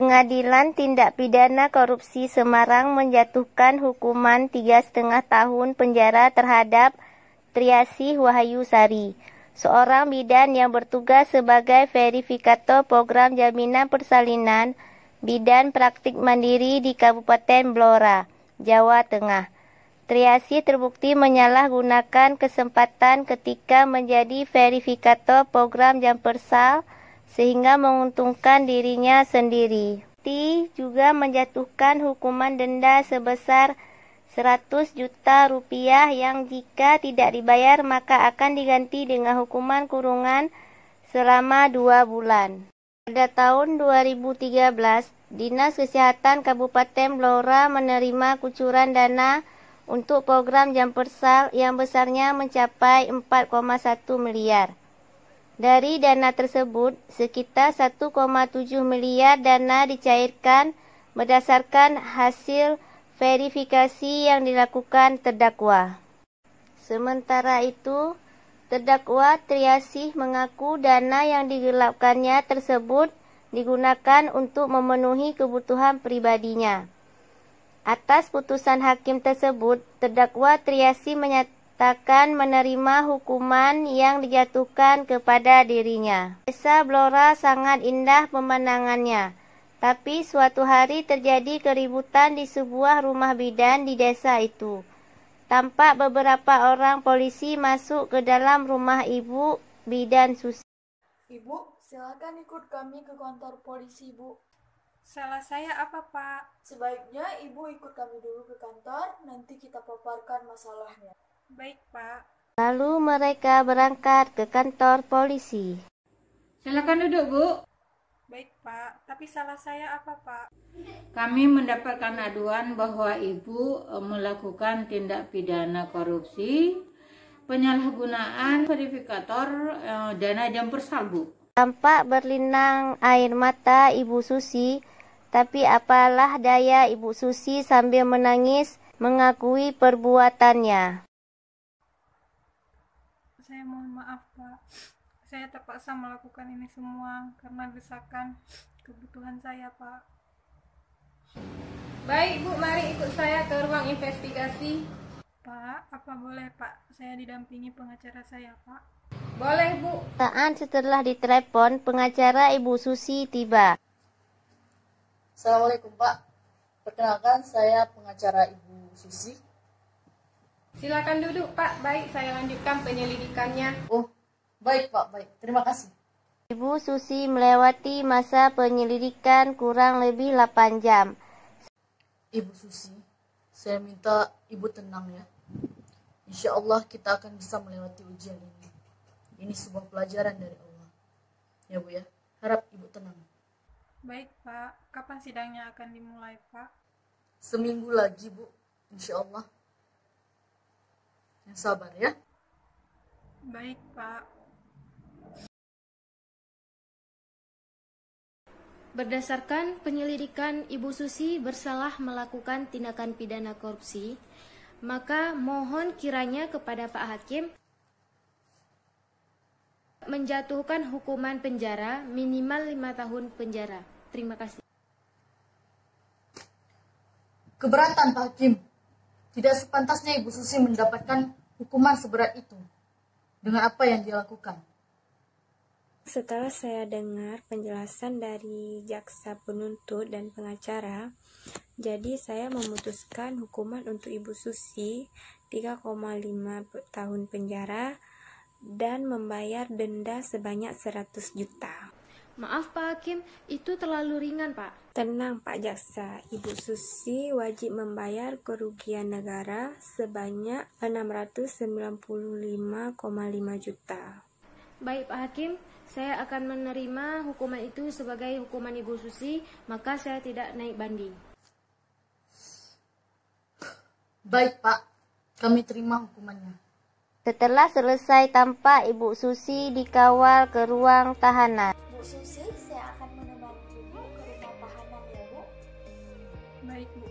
Pengadilan Tindak Pidana Korupsi Semarang menjatuhkan hukuman 3,5 tahun penjara terhadap Triasih Wahyu Sari, seorang bidan yang bertugas sebagai verifikator program jaminan persalinan bidan praktik mandiri di Kabupaten Blora, Jawa Tengah. Triasih terbukti menyalahgunakan kesempatan ketika menjadi verifikator program Jampersal sehingga menguntungkan dirinya sendiri. T juga menjatuhkan hukuman denda sebesar 100 juta rupiah yang jika tidak dibayar maka akan diganti dengan hukuman kurungan selama 2 bulan. Pada tahun 2013, Dinas Kesehatan Kabupaten Blora menerima kucuran dana untuk program Jampersal yang besarnya mencapai 4,1 miliar. Dari dana tersebut, sekitar 1,7 miliar dana dicairkan berdasarkan hasil verifikasi yang dilakukan terdakwa. Sementara itu, terdakwa Triasih mengaku dana yang digelapkannya tersebut digunakan untuk memenuhi kebutuhan pribadinya. Atas putusan hakim tersebut, terdakwa Triasih menyatakan menerima hukuman yang dijatuhkan kepada dirinya. Desa Blora sangat indah pemandangannya, tapi suatu hari terjadi keributan di sebuah rumah bidan di desa itu. Tampak beberapa orang polisi masuk ke dalam rumah ibu bidan Susi. Ibu, silakan ikut kami ke kantor polisi, Bu. Salah saya apa, Pak? Sebaiknya Ibu ikut kami dulu ke kantor, nanti kita paparkan masalahnya. Baik, Pak. Lalu mereka berangkat ke kantor polisi. Silakan duduk, Bu. Baik, Pak. Tapi salah saya apa, Pak? Kami mendapatkan aduan bahwa Ibu melakukan tindak pidana korupsi, penyalahgunaan verifikator dana Jampersal, Bu. Tampak berlinang air mata Ibu Susi, tapi apalah daya Ibu Susi sambil menangis mengakui perbuatannya. Saya mohon maaf, Pak. Saya terpaksa melakukan ini semua karena desakan kebutuhan saya, Pak. Baik, Bu, mari ikut saya ke ruang investigasi. Pak, apa boleh, Pak? Saya didampingi pengacara saya, Pak. Boleh, Bu. Saat setelah ditelepon, pengacara Ibu Susi tiba. Assalamualaikum, Pak. Perkenalkan, saya pengacara Ibu Susi. Silakan duduk, Pak. Baik, saya lanjutkan penyelidikannya. Oh, baik, Pak. Baik, terima kasih. Ibu Susi melewati masa penyelidikan kurang lebih 8 jam. Ibu Susi, saya minta Ibu tenang ya. Insya Allah kita akan bisa melewati ujian ini. Ini sebuah pelajaran dari Allah. Ya, Bu ya. Harap Ibu tenang. Baik, Pak. Kapan sidangnya akan dimulai, Pak? Seminggu lagi, Bu. Insya Allah. Yang sabar ya. Baik, Pak. Berdasarkan penyelidikan, Ibu Susi bersalah melakukan tindakan pidana korupsi, maka mohon kiranya kepada Pak Hakim menjatuhkan hukuman penjara minimal 5 tahun penjara. Terima kasih. Keberatan, Pak Hakim. Tidak sepantasnya Ibu Susi mendapatkan hukuman seberat itu dengan apa yang dia lakukan. Setelah saya dengar penjelasan dari jaksa penuntut dan pengacara, jadi saya memutuskan hukuman untuk Ibu Susi 3,5 tahun penjara dan membayar denda sebanyak 100 juta. Maaf Pak Hakim, itu terlalu ringan Pak. Tenang Pak Jaksa, Ibu Susi wajib membayar kerugian negara sebanyak 695,5 juta. Baik Pak Hakim, saya akan menerima hukuman itu sebagai hukuman Ibu Susi, maka saya tidak naik banding. Baik Pak, kami terima hukumannya. Setelah selesai tampak Ibu Susi dikawal ke ruang tahanan. Bu Susi, saya akan menemani Ibu ke rumah tahanan ya, Bu. Baik, Bu.